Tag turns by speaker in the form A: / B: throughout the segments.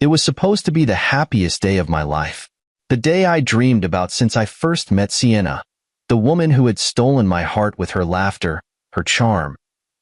A: It was supposed to be the happiest day of my life. The day I dreamed about since I first met Sienna, the woman who had stolen my heart with her laughter, her charm,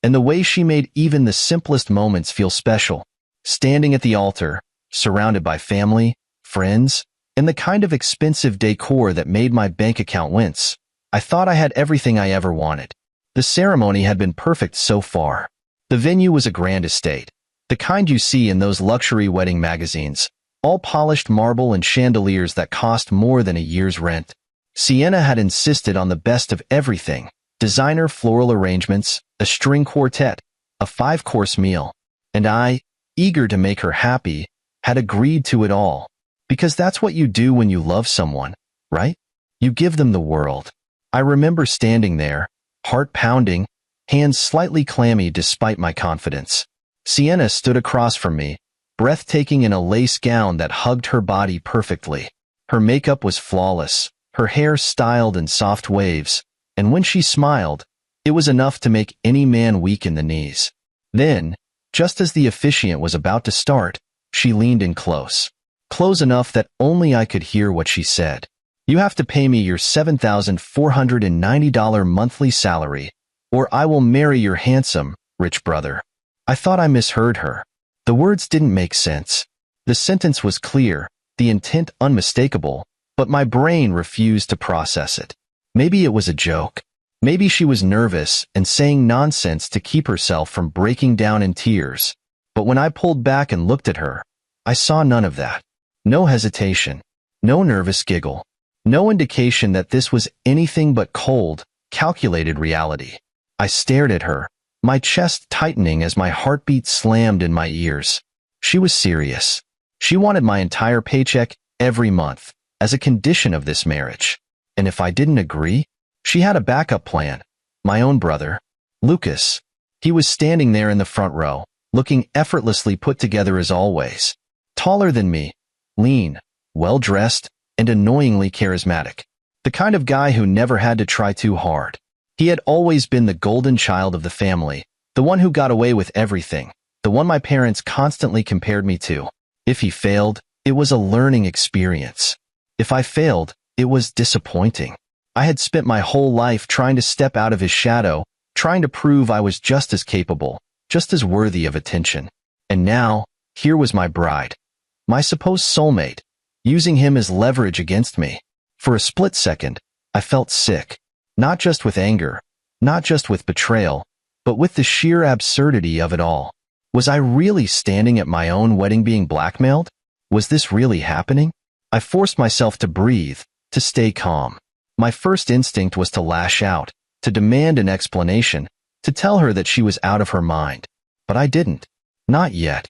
A: and the way she made even the simplest moments feel special. Standing at the altar, surrounded by family, friends, and the kind of expensive decor that made my bank account wince, I thought I had everything I ever wanted. The ceremony had been perfect so far. The venue was a grand estate, the kind you see in those luxury wedding magazines, all polished marble and chandeliers that cost more than a year's rent. Sienna had insisted on the best of everything: designer floral arrangements, a string quartet, a 5-course meal. And I, eager to make her happy, had agreed to it all. Because that's what you do when you love someone, right? You give them the world. I remember standing there, heart pounding, hands slightly clammy despite my confidence. Sienna stood across from me, breathtaking in a lace gown that hugged her body perfectly. Her makeup was flawless, her hair styled in soft waves, and when she smiled, it was enough to make any man weak in the knees. Then, just as the officiant was about to start, she leaned in close enough that only I could hear what she said. "You have to pay me your $7,490 monthly salary, or I will marry your handsome, rich brother." I thought I misheard her. The words didn't make sense. The sentence was clear, the intent unmistakable, but my brain refused to process it. Maybe it was a joke. Maybe she was nervous and saying nonsense to keep herself from breaking down in tears. But when I pulled back and looked at her, I saw none of that. No hesitation. No nervous giggle. No indication that this was anything but cold, calculated reality. I stared at her, my chest tightening as my heartbeat slammed in my ears. She was serious. She wanted my entire paycheck every month, as a condition of this marriage. And if I didn't agree, she had a backup plan. My own brother, Lucas. He was standing there in the front row, looking effortlessly put together as always. Taller than me, lean, well-dressed, and annoyingly charismatic. The kind of guy who never had to try too hard. He had always been the golden child of the family, the one who got away with everything, the one my parents constantly compared me to. If he failed, it was a learning experience. If I failed, it was disappointing. I had spent my whole life trying to step out of his shadow, trying to prove I was just as capable, just as worthy of attention. And now, here was my bride, my supposed soulmate, using him as leverage against me. For a split second, I felt sick. Not just with anger, not just with betrayal, but with the sheer absurdity of it all. Was I really standing at my own wedding being blackmailed? Was this really happening? I forced myself to breathe, to stay calm. My first instinct was to lash out, to demand an explanation, to tell her that she was out of her mind. But I didn't. Not yet.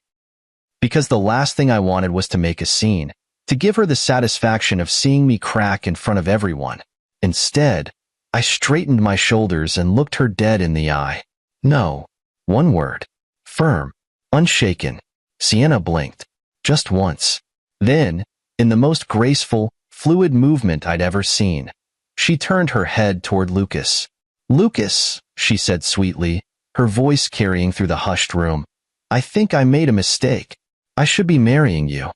A: Because the last thing I wanted was to make a scene, to give her the satisfaction of seeing me crack in front of everyone. Instead, I straightened my shoulders and looked her dead in the eye. No. One word. Firm. Unshaken. Sienna blinked. Just once. Then, in the most graceful, fluid movement I'd ever seen, she turned her head toward Lucas. "Lucas," she said sweetly, her voice carrying through the hushed room, "I think I made a mistake. I should be marrying you."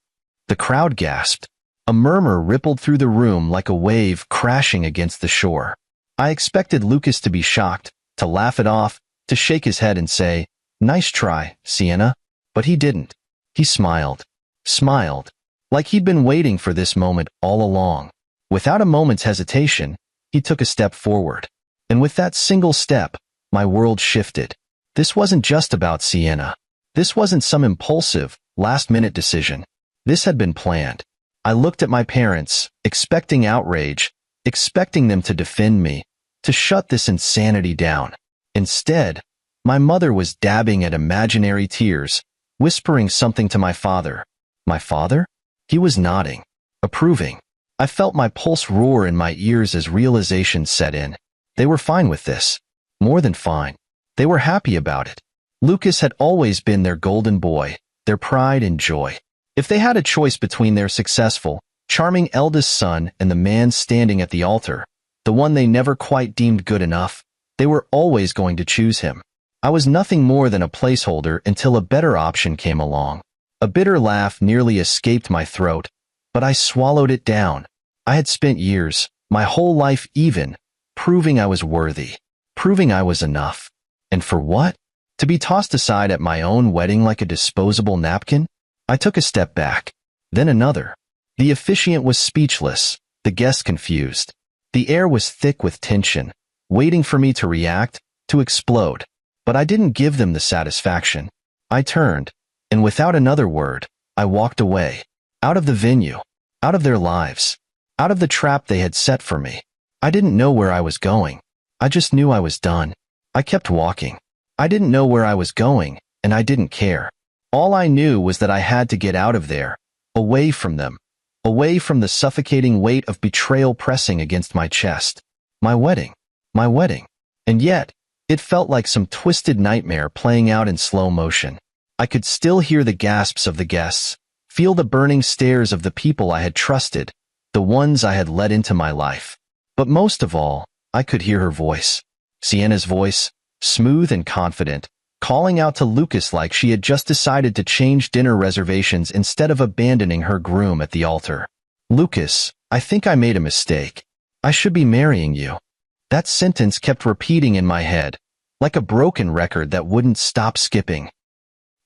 A: The crowd gasped. A murmur rippled through the room like a wave crashing against the shore. I expected Lucas to be shocked, to laugh it off, to shake his head and say, "Nice try, Sienna." But he didn't. He smiled. Smiled. Like he'd been waiting for this moment all along. Without a moment's hesitation, he took a step forward. And with that single step, my world shifted. This wasn't just about Sienna. This wasn't some impulsive, last-minute decision. This had been planned. I looked at my parents, expecting outrage, expecting them to defend me, to shut this insanity down. Instead, my mother was dabbing at imaginary tears, whispering something to my father. My father? He was nodding, approving. I felt my pulse roar in my ears as realization set in. They were fine with this. More than fine. They were happy about it. Lucas had always been their golden boy, their pride and joy. If they had a choice between their successful, charming eldest son and the man standing at the altar, the one they never quite deemed good enough, they were always going to choose him. I was nothing more than a placeholder until a better option came along. A bitter laugh nearly escaped my throat, but I swallowed it down. I had spent years, my whole life even, proving I was worthy, proving I was enough. And for what? To be tossed aside at my own wedding like a disposable napkin? I took a step back, then another. The officiant was speechless, the guest confused. The air was thick with tension, waiting for me to react, to explode. But I didn't give them the satisfaction. I turned, and without another word, I walked away. Out of the venue, out of their lives, out of the trap they had set for me. I didn't know where I was going. I just knew I was done. I kept walking. I didn't know where I was going, and I didn't care. All I knew was that I had to get out of there, away from them, away from the suffocating weight of betrayal pressing against my chest. My wedding. My wedding. And yet, it felt like some twisted nightmare playing out in slow motion. I could still hear the gasps of the guests, feel the burning stares of the people I had trusted, the ones I had let into my life. But most of all, I could hear her voice. Sienna's voice, smooth and confident, calling out to Lucas like she had just decided to change dinner reservations instead of abandoning her groom at the altar. "Lucas, I think I made a mistake. I should be marrying you." That sentence kept repeating in my head, like a broken record that wouldn't stop skipping.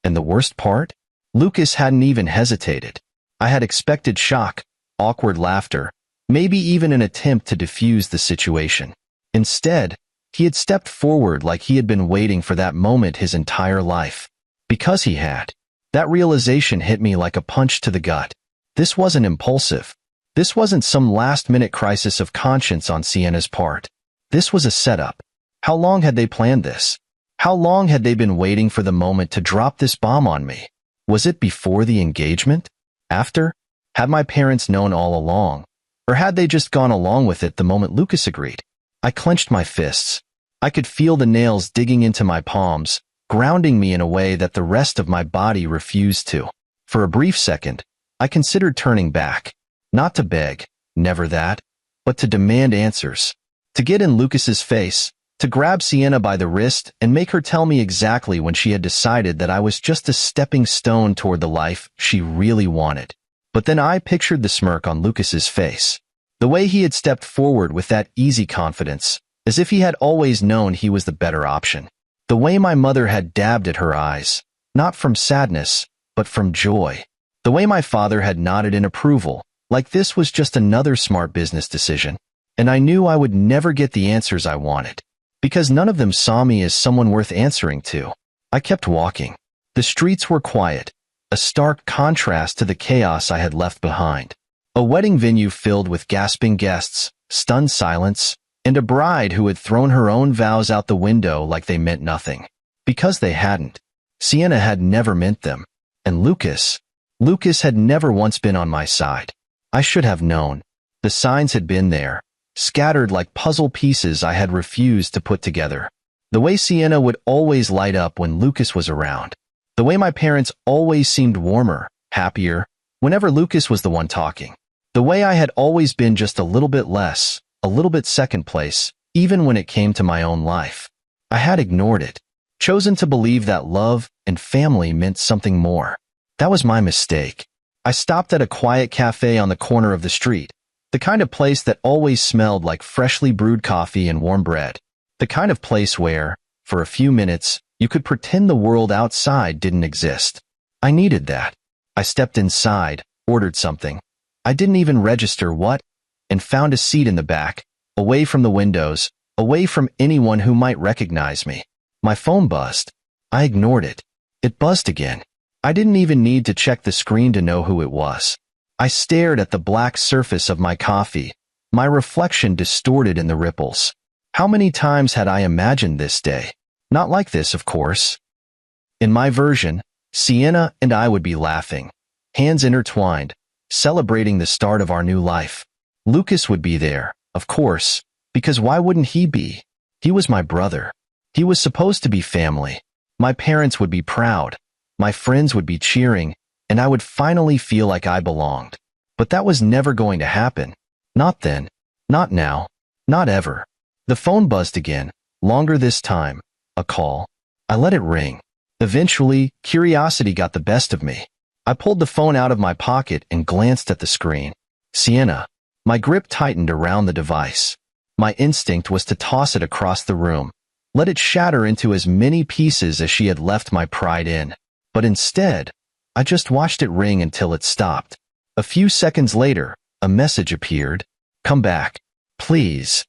A: And the worst part? Lucas hadn't even hesitated. I had expected shock, awkward laughter, maybe even an attempt to defuse the situation. Instead, he had stepped forward like he had been waiting for that moment his entire life. Because he had. That realization hit me like a punch to the gut. This wasn't impulsive. This wasn't some last-minute crisis of conscience on Sienna's part. This was a setup. How long had they planned this? How long had they been waiting for the moment to drop this bomb on me? Was it before the engagement? After? Had my parents known all along? Or had they just gone along with it the moment Lucas agreed? I clenched my fists. I could feel the nails digging into my palms, grounding me in a way that the rest of my body refused to. For a brief second, I considered turning back. Not to beg, never that, but to demand answers. To get in Lucas's face, to grab Sienna by the wrist and make her tell me exactly when she had decided that I was just a stepping stone toward the life she really wanted. But then I pictured the smirk on Lucas's face. The way he had stepped forward with that easy confidence, as if he had always known he was the better option. The way my mother had dabbed at her eyes, not from sadness, but from joy. The way my father had nodded in approval, like this was just another smart business decision. And I knew I would never get the answers I wanted, because none of them saw me as someone worth answering to. I kept walking. The streets were quiet, a stark contrast to the chaos I had left behind. A wedding venue filled with gasping guests, stunned silence, and a bride who had thrown her own vows out the window like they meant nothing. Because they hadn't. Sienna had never meant them. And Lucas had never once been on my side. I should have known. The signs had been there, scattered like puzzle pieces I had refused to put together. The way Sienna would always light up when Lucas was around. The way my parents always seemed warmer, happier, whenever Lucas was the one talking. The way I had always been just a little bit less, a little bit second place, even when it came to my own life. I had ignored it, chosen to believe that love and family meant something more. That was my mistake. I stopped at a quiet cafe on the corner of the street, the kind of place that always smelled like freshly brewed coffee and warm bread, the kind of place where, for a few minutes, you could pretend the world outside didn't exist. I needed that. I stepped inside, ordered something. I didn't even register what, and found a seat in the back, away from the windows, away from anyone who might recognize me. My phone buzzed. I ignored it. It buzzed again. I didn't even need to check the screen to know who it was. I stared at the black surface of my coffee, my reflection distorted in the ripples. How many times had I imagined this day? Not like this, of course. In my version, Sienna and I would be laughing, hands intertwined, celebrating the start of our new life. Lucas would be there, of course, because why wouldn't he be? He was my brother. He was supposed to be family. My parents would be proud. My friends would be cheering, and I would finally feel like I belonged. But that was never going to happen. Not then. Not now. Not ever. The phone buzzed again, longer this time. A call. I let it ring. Eventually, curiosity got the best of me. I pulled the phone out of my pocket and glanced at the screen. Sienna. My grip tightened around the device. My instinct was to toss it across the room, let it shatter into as many pieces as she had left my pride in. But instead, I just watched it ring until it stopped. A few seconds later, a message appeared. Come back, please.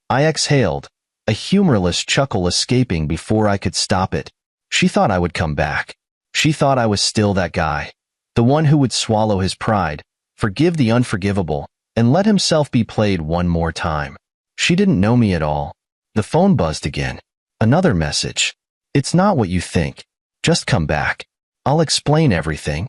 A: I exhaled, a humorless chuckle escaping before I could stop it. She thought I would come back. She thought I was still that guy, the one who would swallow his pride, forgive the unforgivable, and let himself be played one more time. She didn't know me at all. The phone buzzed again. Another message. It's not what you think. Just come back. I'll explain everything.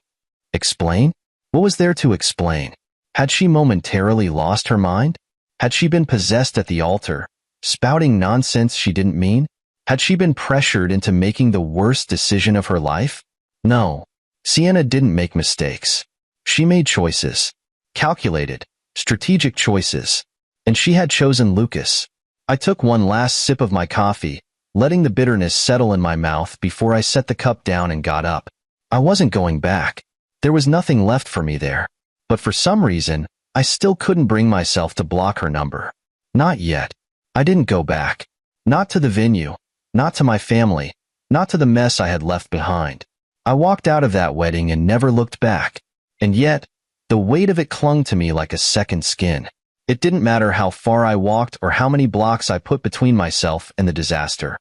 A: Explain? What was there to explain? Had she momentarily lost her mind? Had she been possessed at the altar, spouting nonsense she didn't mean? Had she been pressured into making the worst decision of her life? No. Sienna didn't make mistakes. She made choices. Calculated, strategic choices. And she had chosen Lucas. I took one last sip of my coffee, letting the bitterness settle in my mouth before I set the cup down and got up. I wasn't going back. There was nothing left for me there. But for some reason, I still couldn't bring myself to block her number. Not yet. I didn't go back. Not to the venue. Not to my family. Not to the mess I had left behind. I walked out of that wedding and never looked back. And yet, the weight of it clung to me like a second skin. It didn't matter how far I walked or how many blocks I put between myself and the disaster.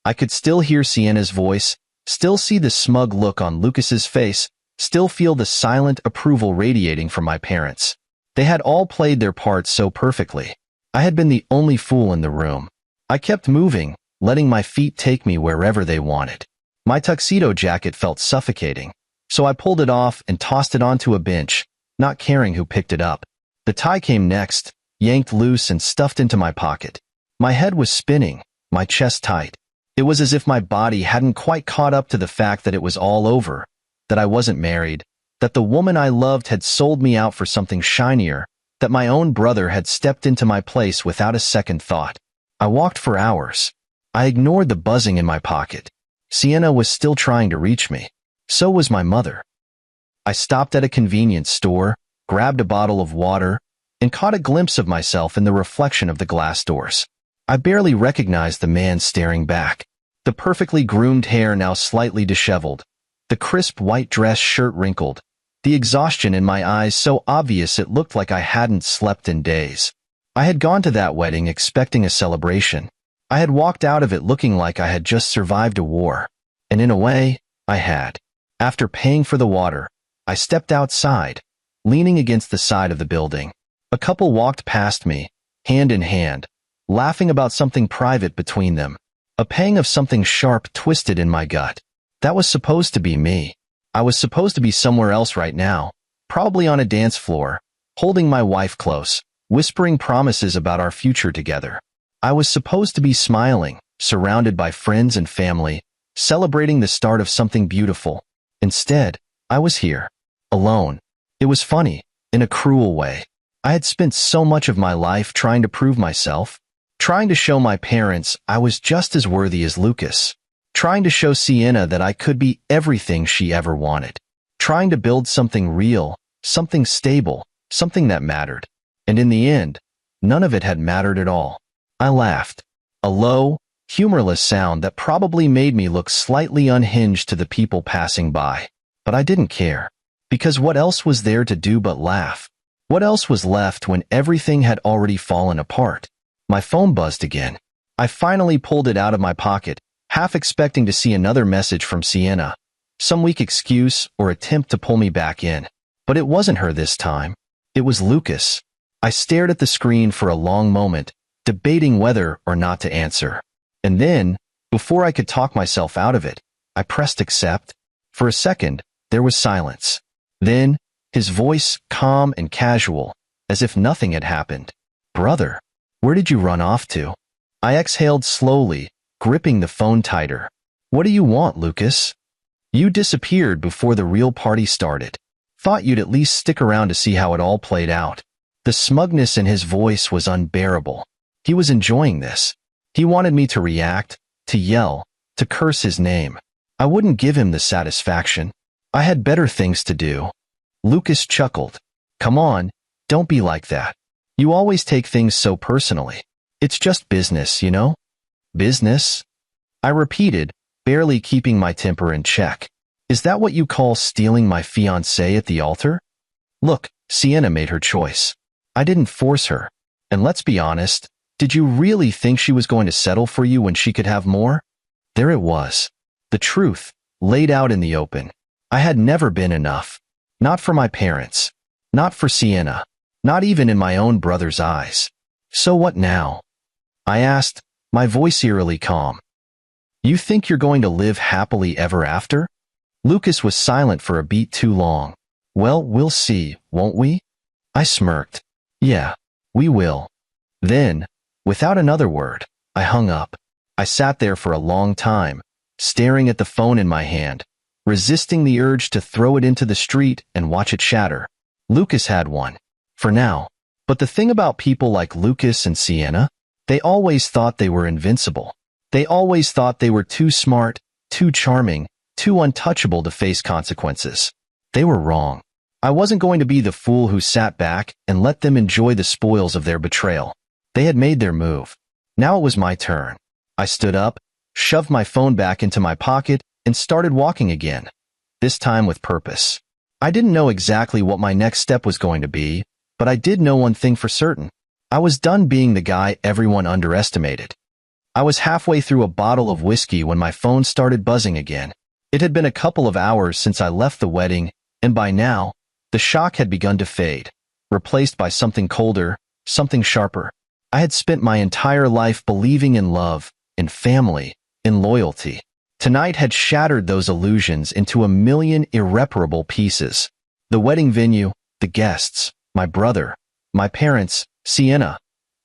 A: I could still hear Sienna's voice, still see the smug look on Lucas's face, still feel the silent approval radiating from my parents. They had all played their parts so perfectly. I had been the only fool in the room. I kept moving, letting my feet take me wherever they wanted. My tuxedo jacket felt suffocating, so I pulled it off and tossed it onto a bench, not caring who picked it up. The tie came next, yanked loose and stuffed into my pocket. My head was spinning, my chest tight. It was as if my body hadn't quite caught up to the fact that it was all over, that I wasn't married, that the woman I loved had sold me out for something shinier, that my own brother had stepped into my place without a second thought. I walked for hours. I ignored the buzzing in my pocket. Sienna was still trying to reach me. So was my mother. I stopped at a convenience store, grabbed a bottle of water, and caught a glimpse of myself in the reflection of the glass doors. I barely recognized the man staring back. The perfectly groomed hair now slightly disheveled, the crisp white dress shirt wrinkled, the exhaustion in my eyes so obvious it looked like I hadn't slept in days. I had gone to that wedding expecting a celebration. I had walked out of it looking like I had just survived a war. And in a way, I had. After paying for the water, I stepped outside, leaning against the side of the building. A couple walked past me, hand in hand, laughing about something private between them. A pang of something sharp twisted in my gut. That was supposed to be me. I was supposed to be somewhere else right now, probably on a dance floor, holding my wife close, whispering promises about our future together. I was supposed to be smiling, surrounded by friends and family, celebrating the start of something beautiful. Instead, I was here, alone. It was funny, in a cruel way. I had spent so much of my life trying to prove myself, trying to show my parents I was just as worthy as Lucas, trying to show Sienna that I could be everything she ever wanted, trying to build something real, something stable, something that mattered. And in the end, none of it had mattered at all. I laughed, a low, humorless sound that probably made me look slightly unhinged to the people passing by. But I didn't care, because what else was there to do but laugh? What else was left when everything had already fallen apart? My phone buzzed again. I finally pulled it out of my pocket, half expecting to see another message from Sienna, some weak excuse or attempt to pull me back in. But it wasn't her this time. It was Lucas. I stared at the screen for a long moment, debating whether or not to answer. And then, before I could talk myself out of it, I pressed accept. For a second, there was silence. Then, his voice calm and casual, as if nothing had happened. Brother, where did you run off to? I exhaled slowly, gripping the phone tighter. What do you want, Lucas? You disappeared before the real party started. Thought you'd at least stick around to see how it all played out. The smugness in his voice was unbearable. He was enjoying this. He wanted me to react, to yell, to curse his name. I wouldn't give him the satisfaction. I had better things to do. Lucas chuckled. Come on, don't be like that. You always take things so personally. It's just business, you know? Business? I repeated, barely keeping my temper in check. Is that what you call stealing my fiancé at the altar? Look, Sienna made her choice. I didn't force her. And let's be honest, did you really think she was going to settle for you when she could have more? There it was. The truth, laid out in the open. I had never been enough. Not for my parents. Not for Sienna. Not even in my own brother's eyes. So what now? I asked, my voice eerily calm. You think you're going to live happily ever after? Lucas was silent for a beat too long. Well, we'll see, won't we? I smirked. Yeah, we will. Then, without another word, I hung up. I sat there for a long time, staring at the phone in my hand, resisting the urge to throw it into the street and watch it shatter. Lucas had won. For now. But the thing about people like Lucas and Sienna, they always thought they were invincible. They always thought they were too smart, too charming, too untouchable to face consequences. They were wrong. I wasn't going to be the fool who sat back and let them enjoy the spoils of their betrayal. They had made their move. Now it was my turn. I stood up, shoved my phone back into my pocket, and started walking again, this time with purpose. I didn't know exactly what my next step was going to be, but I did know one thing for certain. I was done being the guy everyone underestimated. I was halfway through a bottle of whiskey when my phone started buzzing again. It had been a couple of hours since I left the wedding, and by now, the shock had begun to fade, replaced by something colder, something sharper. I had spent my entire life believing in love, in family, in loyalty. Tonight had shattered those illusions into a million irreparable pieces. The wedding venue, the guests, my brother, my parents, Sienna.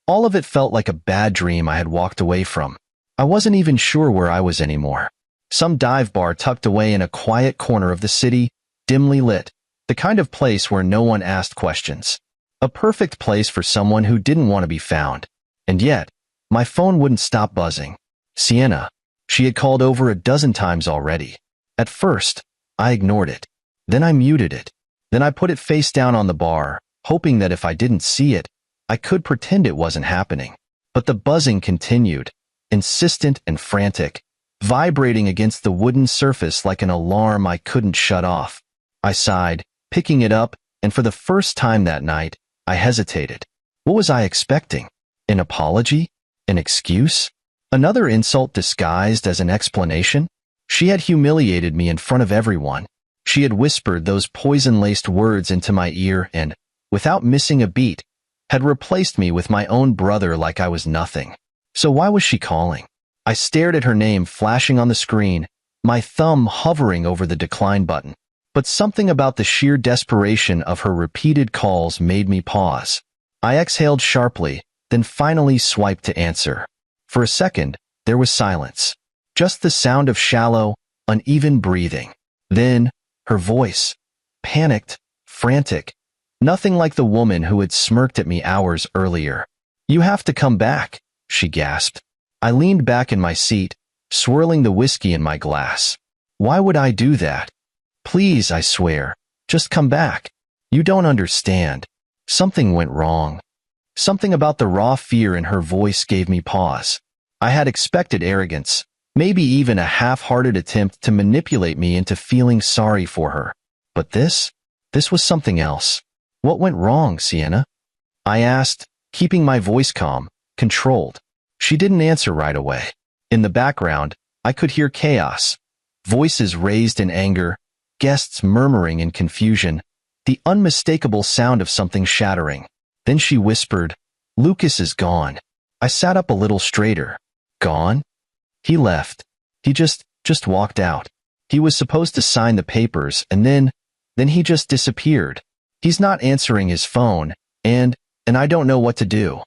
A: All of it felt like a bad dream I had walked away from. I wasn't even sure where I was anymore. Some dive bar tucked away in a quiet corner of the city, dimly lit, the kind of place where no one asked questions. A perfect place for someone who didn't want to be found. And yet, my phone wouldn't stop buzzing. Sienna. She had called over a dozen times already. At first, I ignored it. Then I muted it. Then I put it face down on the bar, hoping that if I didn't see it, I could pretend it wasn't happening. But the buzzing continued, insistent and frantic, vibrating against the wooden surface like an alarm I couldn't shut off. I sighed, picking it up, and for the first time that night, I hesitated. What was I expecting? An apology? An excuse? Another insult disguised as an explanation? She had humiliated me in front of everyone. She had whispered those poison-laced words into my ear and, without missing a beat, had replaced me with my own brother like I was nothing. So why was she calling? I stared at her name flashing on the screen, my thumb hovering over the decline button. But something about the sheer desperation of her repeated calls made me pause. I exhaled sharply, then finally swiped to answer. For a second, there was silence. Just the sound of shallow, uneven breathing. Then, her voice. Panicked, frantic. Nothing like the woman who had smirked at me hours earlier. You have to come back, she gasped. I leaned back in my seat, swirling the whiskey in my glass. Why would I do that? Please, I swear, just come back. You don't understand. Something went wrong. Something about the raw fear in her voice gave me pause. I had expected arrogance, maybe even a half-hearted attempt to manipulate me into feeling sorry for her. But this was something else. What went wrong, Sienna? I asked, keeping my voice calm, controlled. She didn't answer right away. In the background, I could hear chaos. Voices raised in anger, guests murmuring in confusion, the unmistakable sound of something shattering. Then she whispered, Lucas is gone. I sat up a little straighter. Gone? He left. He just walked out. He was supposed to sign the papers, and then he just disappeared. He's not answering his phone, and I don't know what to do.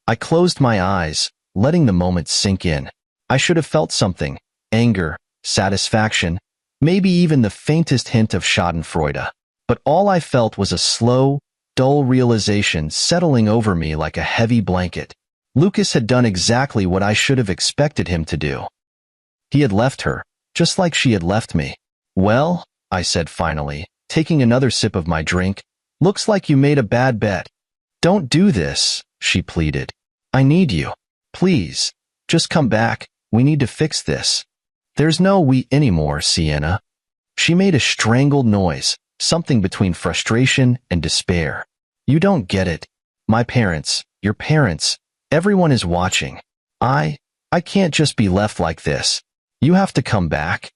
A: I closed my eyes, letting the moment sink in. I should have felt something, anger, satisfaction, maybe even the faintest hint of schadenfreude. But all I felt was a slow, dull realization settling over me like a heavy blanket. Lucas had done exactly what I should have expected him to do. He had left her, just like she had left me. Well, I said finally, taking another sip of my drink. Looks like you made a bad bet. Don't do this, she pleaded. I need you. Please, just come back. We need to fix this. There's no we anymore, Sienna. She made a strangled noise, something between frustration and despair. You don't get it. My parents, your parents, everyone is watching. I can't just be left like this. You have to come back.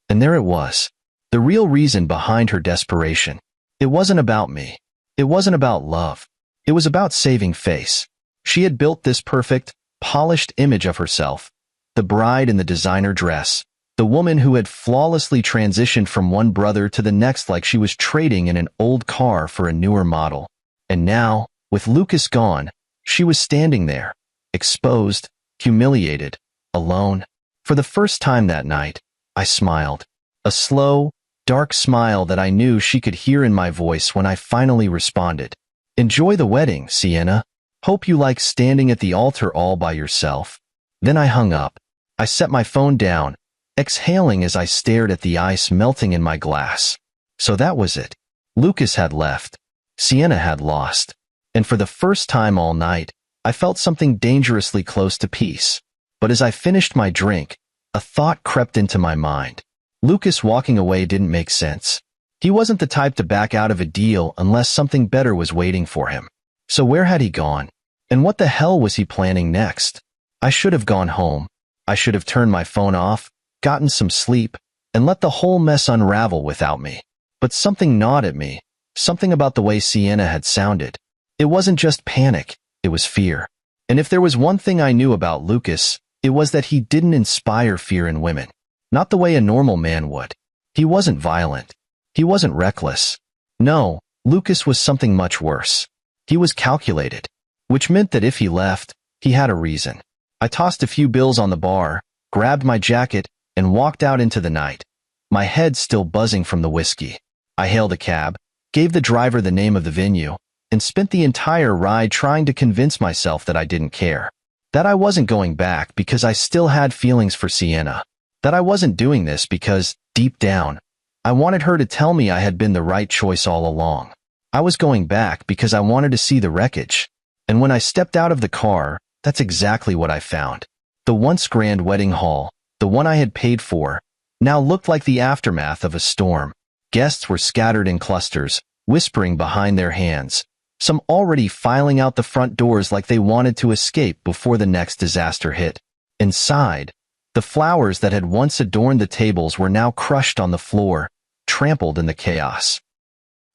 A: And there it was. The real reason behind her desperation. It wasn't about me. It wasn't about love. It was about saving face. She had built this perfect, polished image of herself. The bride in the designer dress. The woman who had flawlessly transitioned from one brother to the next like she was trading in an old car for a newer model. And now, with Lucas gone, she was standing there, exposed, humiliated, alone. For the first time that night, I smiled. A slow, dark smile that I knew she could hear in my voice when I finally responded. Enjoy the wedding, Sienna. Hope you like standing at the altar all by yourself. Then I hung up. I set my phone down, exhaling as I stared at the ice melting in my glass. So that was it. Lucas had left. Sienna had lost. And for the first time all night, I felt something dangerously close to peace. But as I finished my drink, a thought crept into my mind. Lucas walking away didn't make sense. He wasn't the type to back out of a deal unless something better was waiting for him. So where had he gone? And what the hell was he planning next? I should have gone home. I should have turned my phone off, gotten some sleep, and let the whole mess unravel without me. But something gnawed at me, something about the way Sienna had sounded. It wasn't just panic, it was fear. And if there was one thing I knew about Lucas, it was that he didn't inspire fear in women. Not the way a normal man would. He wasn't violent. He wasn't reckless. No, Lucas was something much worse. He was calculated, which meant that if he left, he had a reason. I tossed a few bills on the bar, grabbed my jacket, and walked out into the night, my head still buzzing from the whiskey. I hailed a cab, gave the driver the name of the venue, and spent the entire ride trying to convince myself that I didn't care. That I wasn't going back because I still had feelings for Sienna. That I wasn't doing this because, deep down, I wanted her to tell me I had been the right choice all along. I was going back because I wanted to see the wreckage. And when I stepped out of the car, that's exactly what I found. The once grand wedding hall, the one I had paid for, now looked like the aftermath of a storm. Guests were scattered in clusters, whispering behind their hands, some already filing out the front doors like they wanted to escape before the next disaster hit. Inside, the flowers that had once adorned the tables were now crushed on the floor, trampled in the chaos.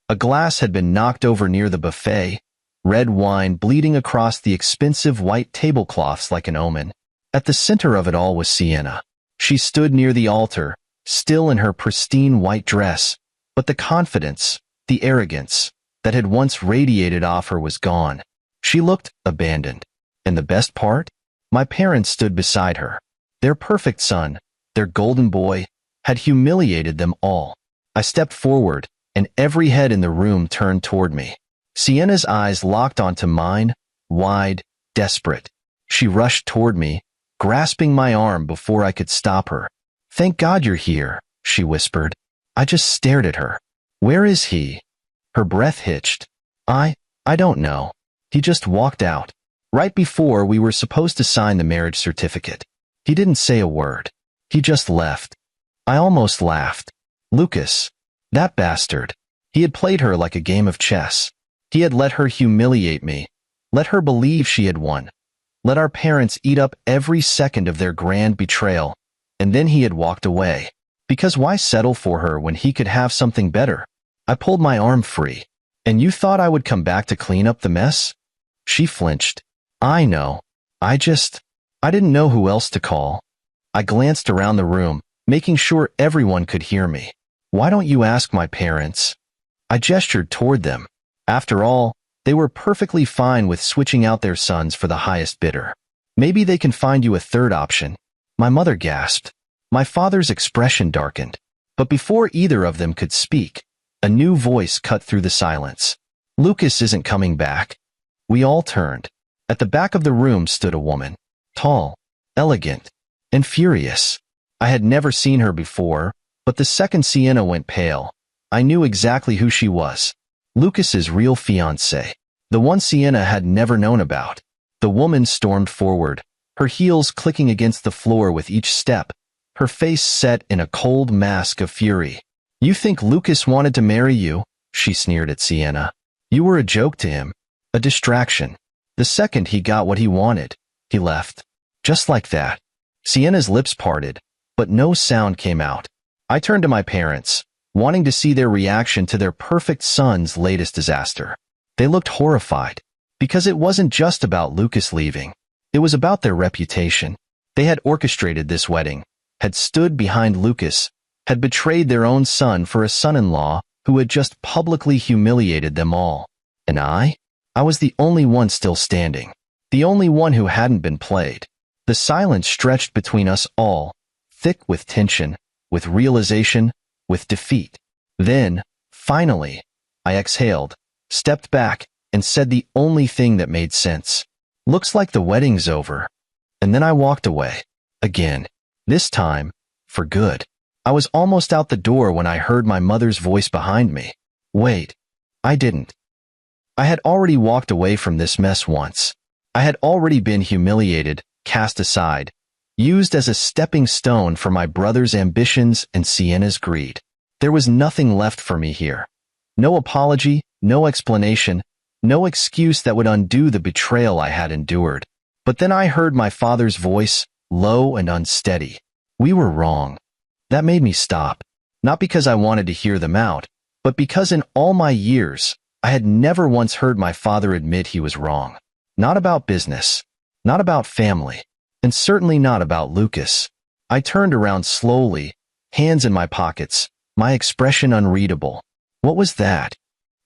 A: A glass had been knocked over near the buffet, red wine bleeding across the expensive white tablecloths like an omen. At the center of it all was Sienna. She stood near the altar, still in her pristine white dress, but the confidence, the arrogance, that had once radiated off her was gone. She looked abandoned. And the best part? My parents stood beside her. Their perfect son, their golden boy, had humiliated them all. I stepped forward, and every head in the room turned toward me. Sienna's eyes locked onto mine, wide, desperate. She rushed toward me, grasping my arm before I could stop her. "Thank God you're here," she whispered. I just stared at her. "Where is he?" Her breath hitched. I don't know. He just walked out. Right before we were supposed to sign the marriage certificate. He didn't say a word. He just left. I almost laughed. Lucas. That bastard. He had played her like a game of chess. He had let her humiliate me. Let her believe she had won. Let our parents eat up every second of their grand betrayal. And then he had walked away. Because why settle for her when he could have something better? I pulled my arm free. "And you thought I would come back to clean up the mess?" She flinched. "I know. I didn't know who else to call." I glanced around the room, making sure everyone could hear me. "Why don't you ask my parents?" I gestured toward them. After all, they were perfectly fine with switching out their sons for the highest bidder. "Maybe they can find you a third option." My mother gasped. My father's expression darkened. But before either of them could speak, a new voice cut through the silence. "Lucas isn't coming back." We all turned. At the back of the room stood a woman. Tall, elegant, and furious. I had never seen her before, But the second Sienna went pale, I knew exactly who she was. Lucas's real fiancée. The one Sienna had never known about. The woman stormed forward, her heels clicking against the floor with each step, her face set in a cold mask of fury. "You think Lucas wanted to marry you?" she sneered at Sienna. "You were a joke to him, a distraction. The second he got what he wanted, he left. Just like that." Sienna's lips parted, but no sound came out. I turned to my parents, wanting to see their reaction to their perfect son's latest disaster. They looked horrified, because it wasn't just about Lucas leaving. It was about their reputation. They had orchestrated this wedding, had stood behind Lucas, had betrayed their own son for a son-in-law who had just publicly humiliated them all. And I was the only one still standing, the only one who hadn't been played. The silence stretched between us all, thick with tension, with realization, with defeat. Then, finally, I exhaled, stepped back, and said the only thing that made sense. "Looks like the wedding's over." And then I walked away. Again. This time, for good. I was almost out the door when I heard my mother's voice behind me. Wait. I didn't. I had already walked away from this mess once. I had already been humiliated, cast aside, used as a stepping stone for my brother's ambitions and Sienna's greed. There was nothing left for me here. No apology, no explanation, no excuse that would undo the betrayal I had endured. But then I heard my father's voice, low and unsteady. "We were wrong." That made me stop, not because I wanted to hear them out, but because in all my years, I had never once heard my father admit he was wrong. Not about business, not about family, and certainly not about Lucas. I turned around slowly, hands in my pockets, my expression unreadable. "What was that?"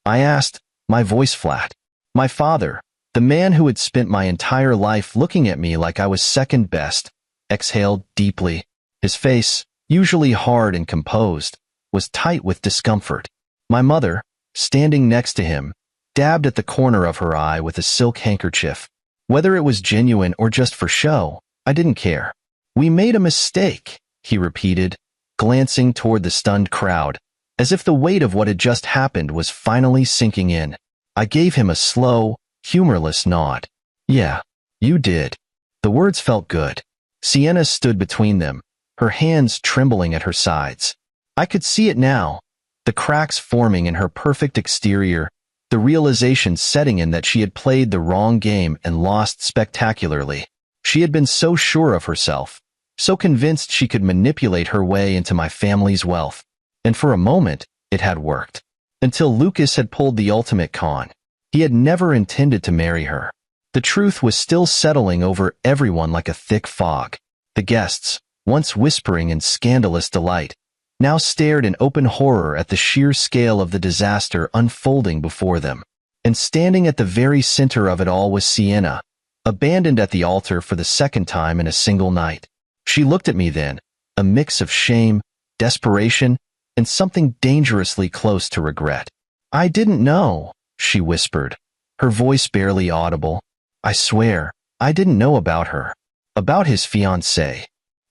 A: I asked, my voice flat. My father, the man who had spent my entire life looking at me like I was second best, exhaled deeply. His face, usually hard and composed, was tight with discomfort. My mother, standing next to him, dabbed at the corner of her eye with a silk handkerchief. Whether it was genuine or just for show, I didn't care. "We made a mistake," he repeated, glancing toward the stunned crowd, as if the weight of what had just happened was finally sinking in. I gave him a slow, humorless nod. "Yeah, you did." The words felt good. Sienna stood between them, her hands trembling at her sides. I could see it now, the cracks forming in her perfect exterior, the realization setting in that she had played the wrong game and lost spectacularly. She had been so sure of herself, so convinced she could manipulate her way into my family's wealth. And for a moment, it had worked. Until Lucas had pulled the ultimate con. He had never intended to marry her. The truth was still settling over everyone like a thick fog. The guests, once whispering in scandalous delight, now stared in open horror at the sheer scale of the disaster unfolding before them. And standing at the very center of it all was Sienna, abandoned at the altar for the second time in a single night. She looked at me then, a mix of shame, desperation, and something dangerously close to regret. "I didn't know," she whispered, her voice barely audible. "I swear, I didn't know about her. About his fiancée."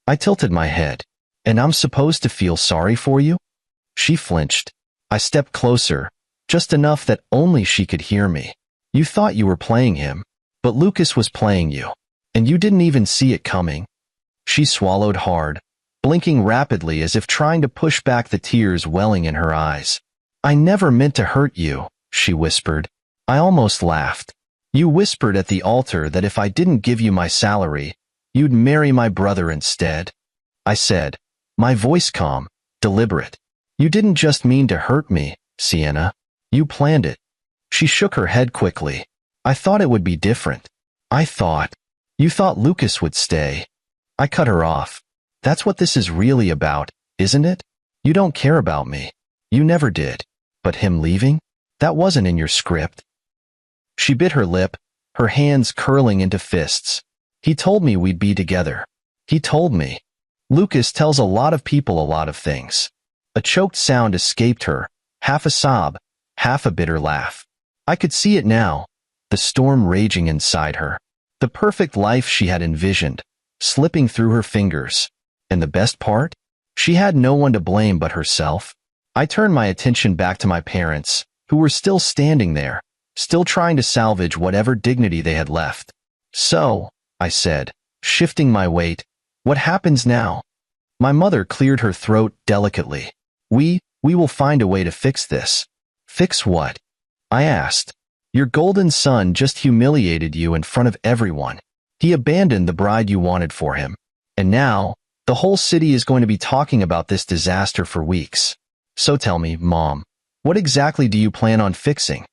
A: I tilted my head. "And I'm supposed to feel sorry for you?" She flinched. I stepped closer, just enough that only she could hear me. "You thought you were playing him, but Lucas was playing you, and you didn't even see it coming." She swallowed hard, blinking rapidly as if trying to push back the tears welling in her eyes. "I never meant to hurt you," she whispered. I almost laughed. "You whispered at the altar that if I didn't give you my salary, you'd marry my brother instead," I said, my voice calm, deliberate. "You didn't just mean to hurt me, Sienna. You planned it." She shook her head quickly. "I thought it would be different. You thought Lucas would stay." I cut her off. "That's what this is really about, isn't it? You don't care about me. You never did. But him leaving? That wasn't in your script." She bit her lip, her hands curling into fists. "He told me we'd be together. He told me." Lucas tells a lot of people a lot of things. A choked sound escaped her, half a sob, half a bitter laugh. I could see it now, the storm raging inside her. The perfect life she had envisioned, slipping through her fingers. And the best part? She had no one to blame but herself. I turned my attention back to my parents, who were still standing there, still trying to salvage whatever dignity they had left. "So," I said, shifting my weight, "what happens now?" My mother cleared her throat delicately. We will find a way to fix this." "Fix what?" I asked. "Your golden son just humiliated you in front of everyone. He abandoned the bride you wanted for him. And now, the whole city is going to be talking about this disaster for weeks. So tell me, Mom, what exactly do you plan on fixing?"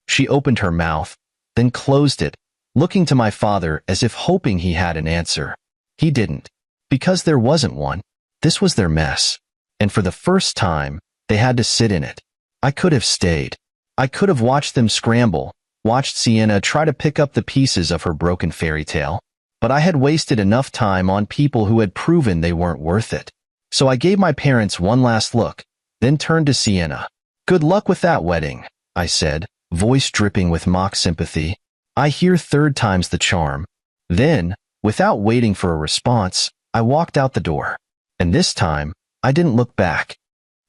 A: She opened her mouth, then closed it, looking to my father as if hoping he had an answer. He didn't. Because there wasn't one. This was their mess. And for the first time, they had to sit in it. I could have stayed. I could have watched them scramble, watched Sienna try to pick up the pieces of her broken fairy tale. But I had wasted enough time on people who had proven they weren't worth it. So I gave my parents one last look, then turned to Sienna. "Good luck with that wedding," I said, voice dripping with mock sympathy. "I hear third time's the charm." Then, without waiting for a response, I walked out the door. And this time, I didn't look back.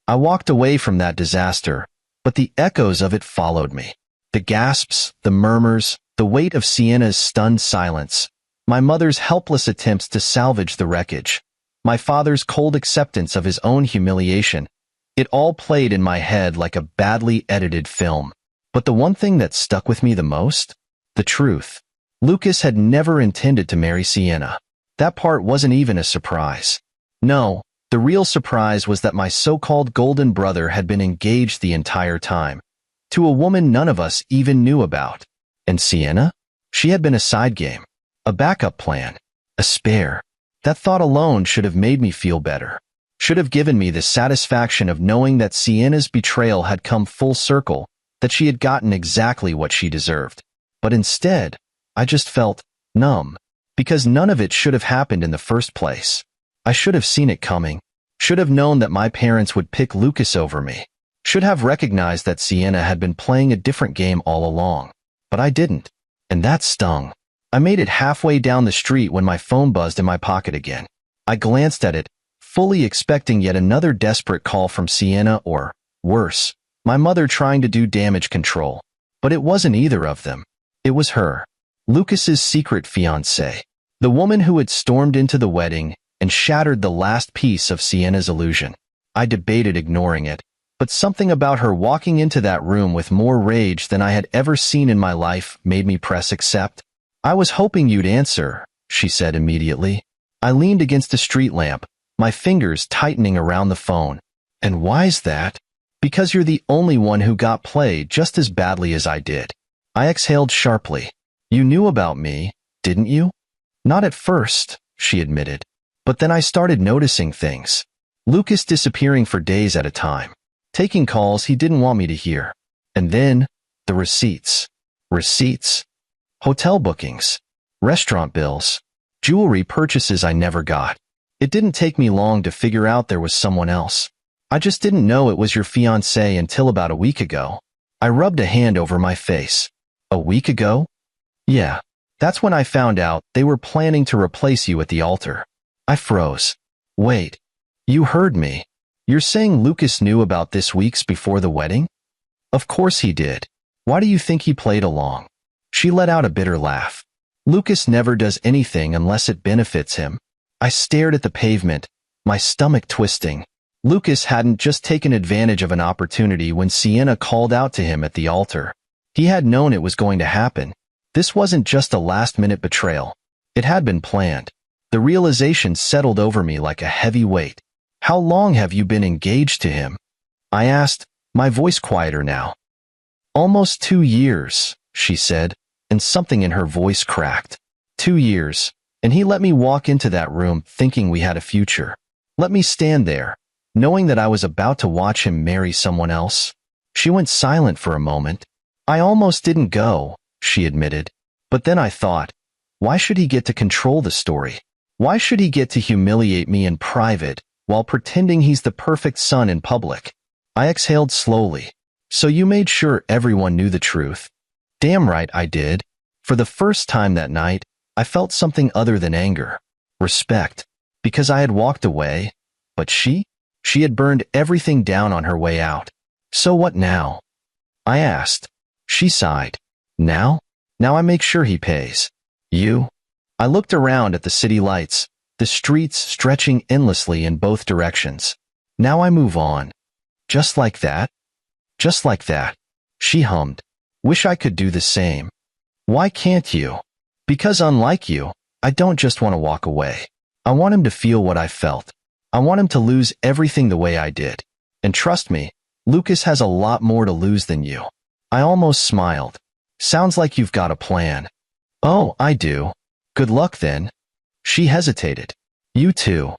A: I walked away from that disaster, but the echoes of it followed me. The gasps, the murmurs, the weight of Sienna's stunned silence, my mother's helpless attempts to salvage the wreckage, my father's cold acceptance of his own humiliation. It all played in my head like a badly edited film. But the one thing that stuck with me the most? The truth. Lucas had never intended to marry Sienna. That part wasn't even a surprise. No, the real surprise was that my so-called golden brother had been engaged the entire time, to a woman none of us even knew about. And Sienna? She had been a side game, a backup plan, a spare. That thought alone should have made me feel better, should have given me the satisfaction of knowing that Sienna's betrayal had come full circle, that she had gotten exactly what she deserved. But instead, I just felt numb, because none of it should have happened in the first place. I should have seen it coming, should have known that my parents would pick Lucas over me, should have recognized that Sienna had been playing a different game all along. But I didn't, and that stung. I made it halfway down the street when my phone buzzed in my pocket again. I glanced at it, fully expecting yet another desperate call from Sienna or, worse, my mother trying to do damage control. But it wasn't either of them. It was her, Lucas's secret fiancée, the woman who had stormed into the wedding and shattered the last piece of Sienna's illusion. I debated ignoring it, but something about her walking into that room with more rage than I had ever seen in my life made me press accept. "I was hoping you'd answer," she said immediately. I leaned against a street lamp, my fingers tightening around the phone. "And why's that?" "Because you're the only one who got played just as badly as I did." I exhaled sharply. "You knew about me, didn't you?" "Not at first," she admitted. "But then I started noticing things. Lucas disappearing for days at a time, taking calls he didn't want me to hear. And then, the receipts. Receipts? Hotel bookings, restaurant bills, jewelry purchases I never got. It didn't take me long to figure out there was someone else. I just didn't know it was your fiancé until about a week ago." I rubbed a hand over my face. "A week ago?" "Yeah, that's when I found out they were planning to replace you at the altar." I froze. "Wait, you heard me. You're saying Lucas knew about this weeks before the wedding?" "Of course he did. Why do you think he played along?" She let out a bitter laugh. "Lucas never does anything unless it benefits him." I stared at the pavement, my stomach twisting. Lucas hadn't just taken advantage of an opportunity when Sienna called out to him at the altar. He had known it was going to happen. This wasn't just a last-minute betrayal. It had been planned. The realization settled over me like a heavy weight. "How long have you been engaged to him?" I asked, my voice quieter now. "Almost 2 years," she said, and something in her voice cracked. 2 years, and he let me walk into that room thinking we had a future. Let me stand there, knowing that I was about to watch him marry someone else. She went silent for a moment. "I almost didn't go," she admitted. "But then I thought, why should he get to control the story? Why should he get to humiliate me in private while pretending he's the perfect son in public?" I exhaled slowly. "So you made sure everyone knew the truth?" "Damn right I did." For the first time that night, I felt something other than anger. Respect. Because I had walked away. But she had burned everything down on her way out. So what now? I asked. She sighed. Now? Now I make sure he pays. You? I looked around at the city lights, the streets stretching endlessly in both directions. Now I move on. Just like that? Just like that. She hummed. Wish I could do the same. Why can't you? Because unlike you, I don't just want to walk away. I want him to feel what I felt. I want him to lose everything the way I did. And trust me, Lucas has a lot more to lose than you. I almost smiled. Sounds like you've got a plan. Oh, I do. Good luck then. She hesitated. You too.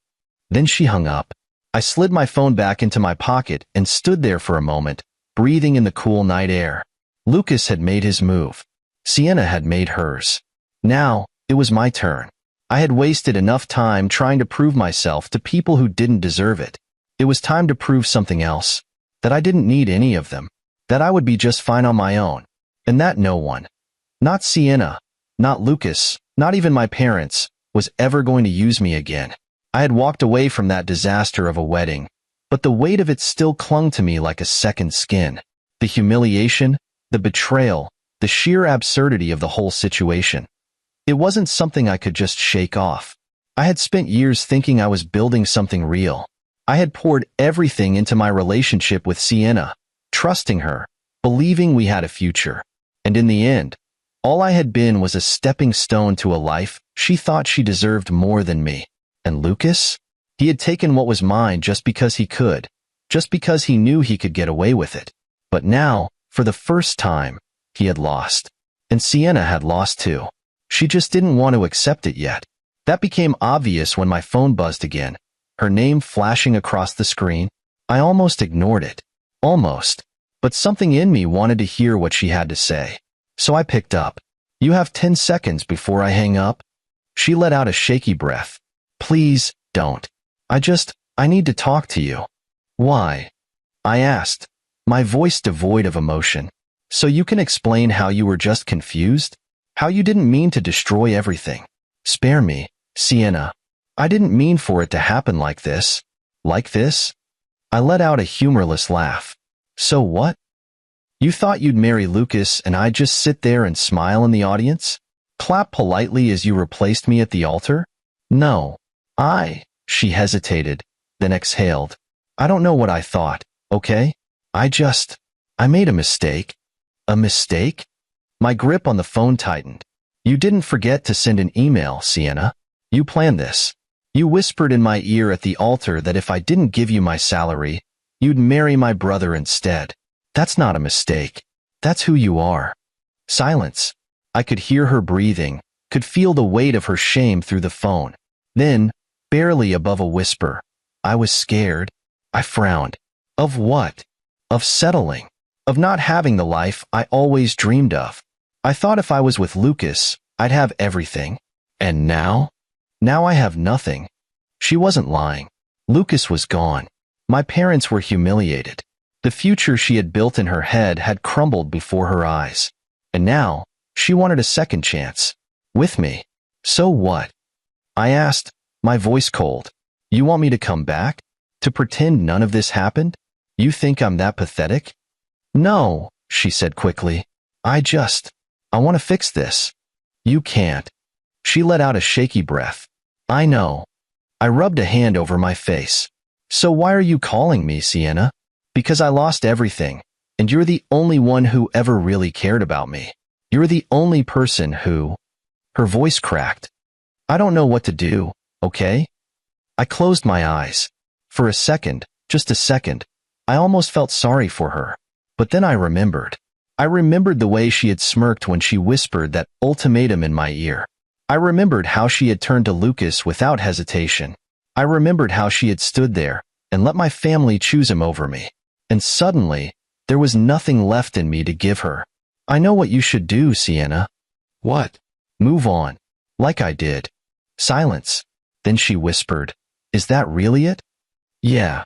A: Then she hung up. I slid my phone back into my pocket and stood there for a moment, breathing in the cool night air. Lucas had made his move. Sienna had made hers. Now, it was my turn. I had wasted enough time trying to prove myself to people who didn't deserve it. It was time to prove something else. That I didn't need any of them. That I would be just fine on my own. And that no one, not Sienna, not Lucas, not even my parents, was ever going to use me again. I had walked away from that disaster of a wedding, but the weight of it still clung to me like a second skin. The humiliation, the betrayal, the sheer absurdity of the whole situation. It wasn't something I could just shake off. I had spent years thinking I was building something real. I had poured everything into my relationship with Sienna, trusting her, believing we had a future. And in the end, all I had been was a stepping stone to a life she thought she deserved more than me. And Lucas? He had taken what was mine just because he could, just because he knew he could get away with it. But now, for the first time, he had lost. And Sienna had lost too. She just didn't want to accept it yet. That became obvious when my phone buzzed again, her name flashing across the screen. I almost ignored it. Almost. But something in me wanted to hear what she had to say. So I picked up. You have 10 seconds before I hang up? She let out a shaky breath. Please, don't. I need to talk to you. Why? I asked, my voice devoid of emotion. So you can explain how you were just confused? How you didn't mean to destroy everything. Spare me, Sienna. I didn't mean for it to happen like this. Like this? I let out a humorless laugh. So what? You thought you'd marry Lucas and I'd just sit there and smile in the audience? Clap politely as you replaced me at the altar? No. She hesitated, then exhaled. I don't know what I thought, okay? I made a mistake. A mistake? My grip on the phone tightened. You didn't forget to send an email, Sienna. You planned this. You whispered in my ear at the altar that if I didn't give you my salary, you'd marry my brother instead. That's not a mistake. That's who you are. Silence. I could hear her breathing, could feel the weight of her shame through the phone. Then, barely above a whisper, I was scared. I frowned. Of what? Of settling. Of not having the life I always dreamed of. I thought if I was with Lucas, I'd have everything. And now? Now I have nothing. She wasn't lying. Lucas was gone. My parents were humiliated. The future she had built in her head had crumbled before her eyes. And now, she wanted a second chance. With me. So what? I asked, my voice cold. You want me to come back? To pretend none of this happened? You think I'm that pathetic? No, she said quickly. I want to fix this. You can't. She let out a shaky breath. I know. I rubbed a hand over my face. So why are you calling me, Sienna? Because I lost everything, and you're the only one who ever really cared about me. You're the only person who... Her voice cracked. I don't know what to do, okay? I closed my eyes. For a second, just a second, I almost felt sorry for her. But then I remembered. I remembered the way she had smirked when she whispered that ultimatum in my ear. I remembered how she had turned to Lucas without hesitation. I remembered how she had stood there and let my family choose him over me. And suddenly, there was nothing left in me to give her. I know what you should do, Sienna. What? Move on. Like I did. Silence. Then she whispered, Is that really it? Yeah.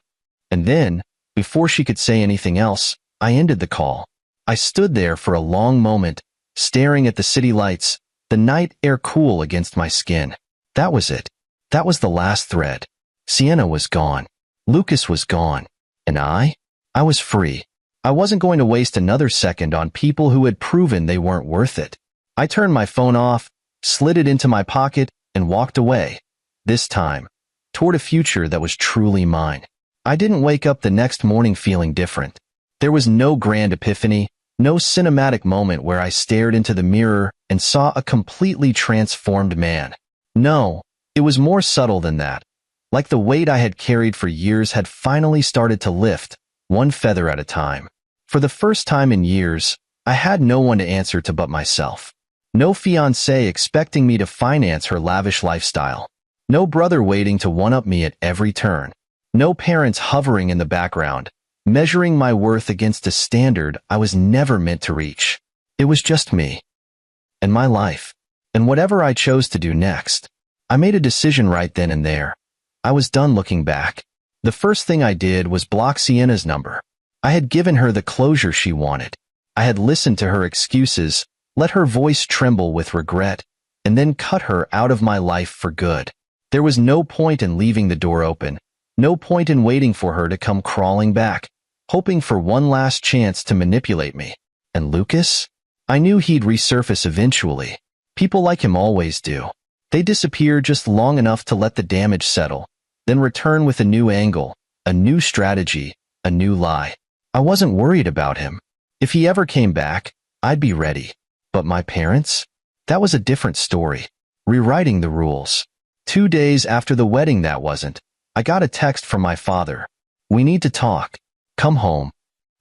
A: And then, before she could say anything else, I ended the call. I stood there for a long moment, staring at the city lights, the night air cool against my skin. That was it. That was the last thread. Sienna was gone. Lucas was gone. And I was free. I wasn't going to waste another second on people who had proven they weren't worth it. I turned my phone off, slid it into my pocket, and walked away. This time, toward a future that was truly mine. I didn't wake up the next morning feeling different. There was no grand epiphany, no cinematic moment where I stared into the mirror and saw a completely transformed man. No, it was more subtle than that. Like the weight I had carried for years had finally started to lift, one feather at a time. For the first time in years, I had no one to answer to but myself. No fiancé expecting me to finance her lavish lifestyle. No brother waiting to one-up me at every turn. No parents hovering in the background, measuring my worth against a standard I was never meant to reach. It was just me. And my life. And whatever I chose to do next. I made a decision right then and there. I was done looking back. The first thing I did was block Sienna's number. I had given her the closure she wanted. I had listened to her excuses, let her voice tremble with regret, and then cut her out of my life for good. There was no point in leaving the door open, no point in waiting for her to come crawling back, hoping for one last chance to manipulate me. And Lucas? I knew he'd resurface eventually. People like him always do. They disappear just long enough to let the damage settle, then return with a new angle, a new strategy, a new lie. I wasn't worried about him. If he ever came back, I'd be ready. But my parents? That was a different story. Rewriting the rules. 2 days after the wedding that wasn't, I got a text from my father. "We need to talk. Come home."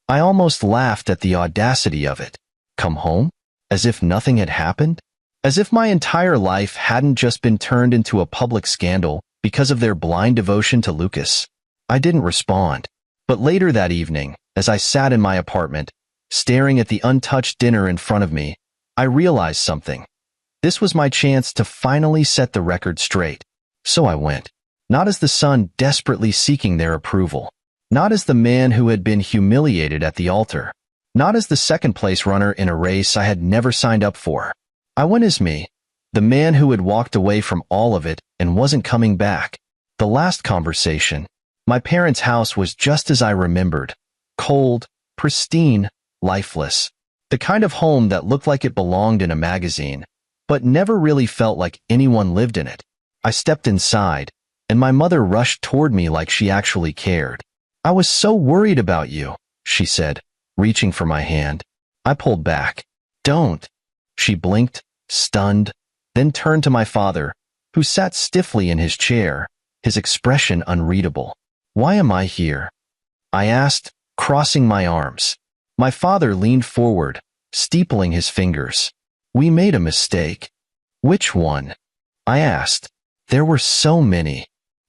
A: I almost laughed at the audacity of it. Come home? As if nothing had happened? As if my entire life hadn't just been turned into a public scandal because of their blind devotion to Lucas. I didn't respond. But later that evening, as I sat in my apartment, staring at the untouched dinner in front of me, I realized something. This was my chance to finally set the record straight. So I went. Not as the son desperately seeking their approval. Not as the man who had been humiliated at the altar. Not as the second-place runner in a race I had never signed up for. I went as me, the man who had walked away from all of it and wasn't coming back. The last conversation. My parents' house was just as I remembered. Cold, pristine, lifeless. The kind of home that looked like it belonged in a magazine, but never really felt like anyone lived in it. I stepped inside, and my mother rushed toward me like she actually cared. "I was so worried about you," she said, reaching for my hand. I pulled back. "Don't." She blinked, stunned, then turned to my father, who sat stiffly in his chair, his expression unreadable. "Why am I here?" I asked, crossing my arms. My father leaned forward, steepling his fingers. "We made a mistake." "Which one?" I asked. There were so many.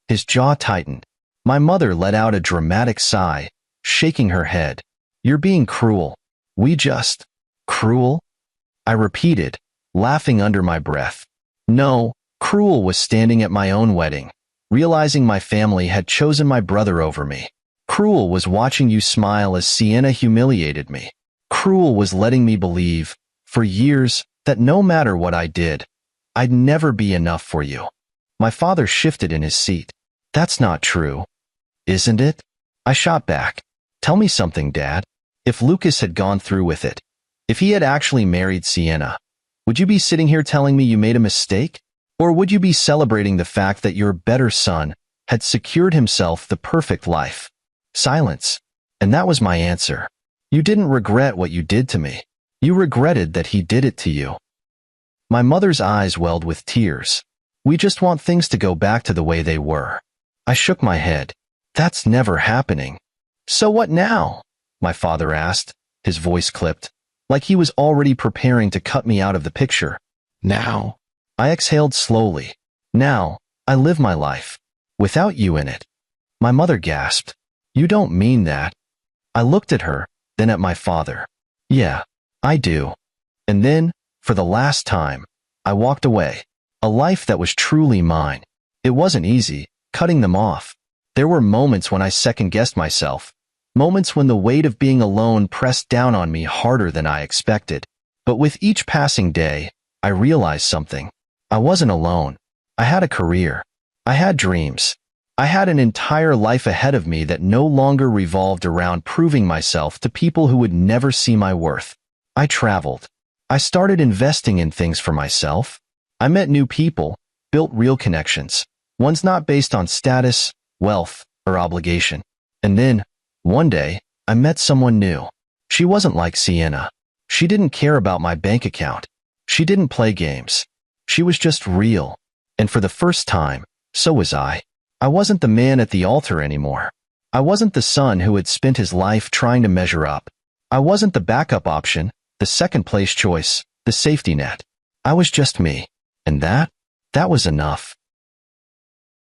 A: His jaw tightened. My mother let out a dramatic sigh, shaking her head. "You're being cruel. We just..." "Cruel?" I repeated, laughing under my breath. No, cruel was standing at my own wedding, realizing my family had chosen my brother over me. Cruel was watching you smile as Sienna humiliated me. Cruel was letting me believe, for years, that no matter what I did, I'd never be enough for you. My father shifted in his seat. "That's not true. Isn't it?" I shot back. "Tell me something, Dad. If Lucas had gone through with it, if he had actually married Sienna, would you be sitting here telling me you made a mistake? Or would you be celebrating the fact that your better son had secured himself the perfect life?" Silence. And that was my answer. "You didn't regret what you did to me. You regretted that he did it to you." My mother's eyes welled with tears. "We just want things to go back to the way they were." I shook my head. "That's never happening." "So what now?" my father asked, his voice clipped, like he was already preparing to cut me out of the picture. "Now." I exhaled slowly. "Now, I live my life. Without you in it." My mother gasped. "You don't mean that." I looked at her, then at my father. "Yeah, I do." And then, for the last time, I walked away. A life that was truly mine. It wasn't easy, cutting them off. There were moments when I second-guessed myself. Moments when the weight of being alone pressed down on me harder than I expected. But with each passing day, I realized something. I wasn't alone. I had a career. I had dreams. I had an entire life ahead of me that no longer revolved around proving myself to people who would never see my worth. I traveled. I started investing in things for myself. I met new people, built real connections, ones not based on status, wealth, or obligation. And then, one day, I met someone new. She wasn't like Sienna. She didn't care about my bank account. She didn't play games. She was just real. And for the first time, so was I. I wasn't the man at the altar anymore. I wasn't the son who had spent his life trying to measure up. I wasn't the backup option, the second-place choice, the safety net. I was just me. And that was enough.